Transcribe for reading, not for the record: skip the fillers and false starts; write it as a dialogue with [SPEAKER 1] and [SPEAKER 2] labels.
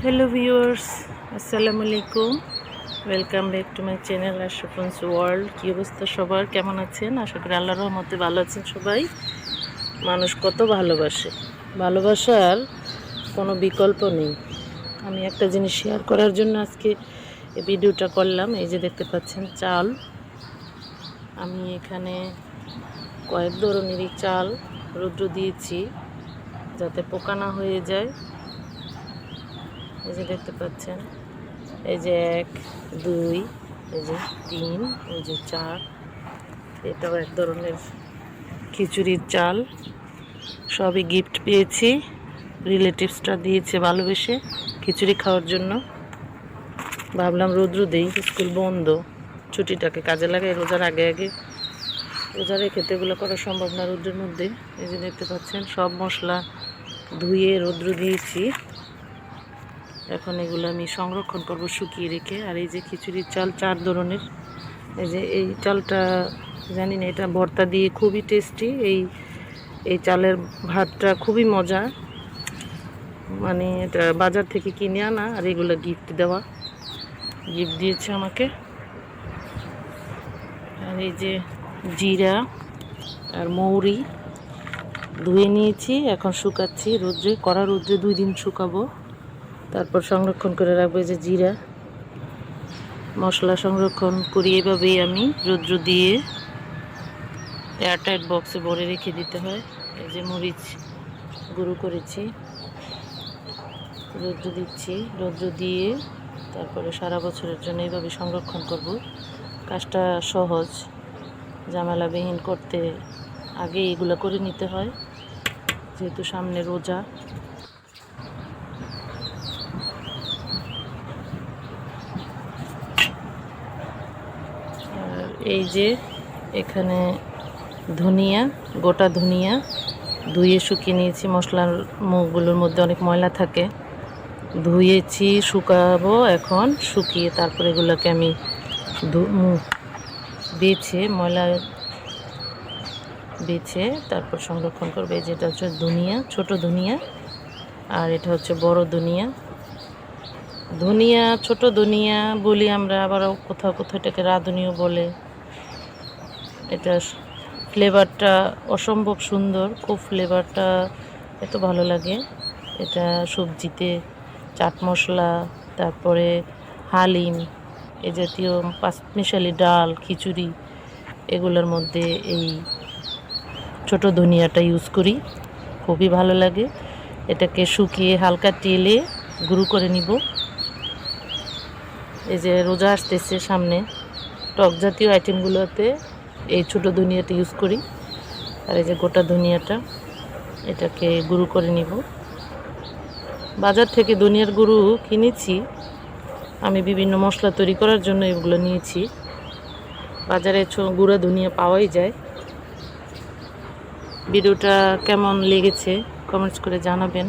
[SPEAKER 1] Hello viewers, আসসালামু আলাইকুম। Welcome back to my channel Ashrafun's world. কী অবস্থা সবার, কেমন আছেন? আশা করি আল্লাহর রহমতে ভালো আছেন সবাই। মানুষ কত ভালোবাসে, ভালোবাসার কোনো বিকল্প নেই। আমি একটা জিনিস শেয়ার করার জন্য আজকে এই ভিডিওটা করলাম। এই যে দেখতে পাচ্ছেন চাল, আমি এখানে কয়েক ধরনেরই চাল রৌদ্র দিয়েছি যাতে পোকা না হয়ে যায়। এই যে দেখতে পাচ্ছেন, এই যে 1, 2, এই যে 3, এই যে 4, এটাও এক ধরনের খিচুড়ির চাল। সবই গিফট পেয়েছি, রিলেটিভসরা দিয়েছে ভালোবেসে খিচুড়ি খাওয়ার জন্য। ভাবলাম রৌদ্র দেই, স্কুল বন্ধ, ছুটিটাকে কাজে লাগাই। রোজার আগে আগে রোজা রেখে তো এগুলো করা সম্ভব না রৌদ্রের মধ্যে। এই যে দেখতে পাচ্ছেন সব মশলা ধুয়ে রৌদ্র দিয়েছি। এখন এগুলো আমি সংরক্ষণ করব শুকিয়ে রেখে। আর এই যে খিচুড়ির চাল 4 ধরনের, এই যে এই চালটা জানি না, এটা ভর্তা দিয়ে খুবই টেস্টি। এই চালের ভাতটা খুবই মজা, মানে এটা বাজার থেকে কিনে আনা, আর এগুলো গিফট দিয়েছে আমাকে। আর এই যে জিরা আর মৌরি ধুয়ে নিয়েছি, এখন শুকাচ্ছি রোদ্রে, কড়া রোদ্রে 2 দিন শুকাবো, তারপর সংরক্ষণ করে রাখবো। যে জিরা মশলা সংরক্ষণ করি এভাবেই আমি, রৌদ্র দিয়ে এয়ারটাইট বক্সে ভরে রেখে দিতে হয়। এই যে মরিচ গুঁড়ো করেছি, রৌদ্র দিচ্ছি, রৌদ্র দিয়ে তারপরে সারা বছরের জন্য এইভাবে সংরক্ষণ করব। কাজটা সহজ, ঝামেলাবিহীন করতে আগে এগুলো করে নিতে হয়, যেহেতু সামনে রোজা। আর এই যে এখানে ধনিয়া, গোটা ধনিয়া ধুয়ে শুকিয়ে নিয়েছি। মশলার মুখগুলোর মধ্যে অনেক ময়লা থাকে, ধুয়েছি, শুকাবো এখন। শুকিয়ে তারপরে এগুলোকে আমি ময়লা বেছে তারপর সংরক্ষণ করবে। যেটা হচ্ছে ধনিয়া, ছোট ধনিয়া, আর এটা হচ্ছে বড় ধনিয়া। ছোট ধনিয়া বলি আমরা, আবার কোথাও কোথাও এটাকে রাঁধুনিও বলে। এটা ফ্লেভারটা অসম্ভব সুন্দর, খুব ফ্লেভারটা এত ভালো লাগে। এটা সবজিতে, চাট মশলা, তারপরে হালিম, এ জাতীয় পাঁচমিশালি ডাল, খিচুড়ি, এগুলোর মধ্যে এই ছোট ধনিয়াটা ইউজ করি, খুবই ভালো লাগে। এটাকে শুকিয়ে হালকা তেলে গুঁড়ো করে নিব। এই যে রোজা আসতেছে সামনে, টক জাতীয় আইটেমগুলোতে এই ছোট ধনিয়াটা ইউজ করি। আর এই যে গোটা ধনিয়াটা, এটাকে গুঁড়ো করে নিব। বাজার থেকে ধনিয়ার গুঁড়ো কিনেছি, আমি বিভিন্ন মশলা তৈরি করার জন্য এগুলো নিয়েছি। বাজারে গুঁড়া ধনিয়া পাওয়াই যায়। ভিডিওটা কেমন লেগেছে কমেন্টস করে জানাবেন।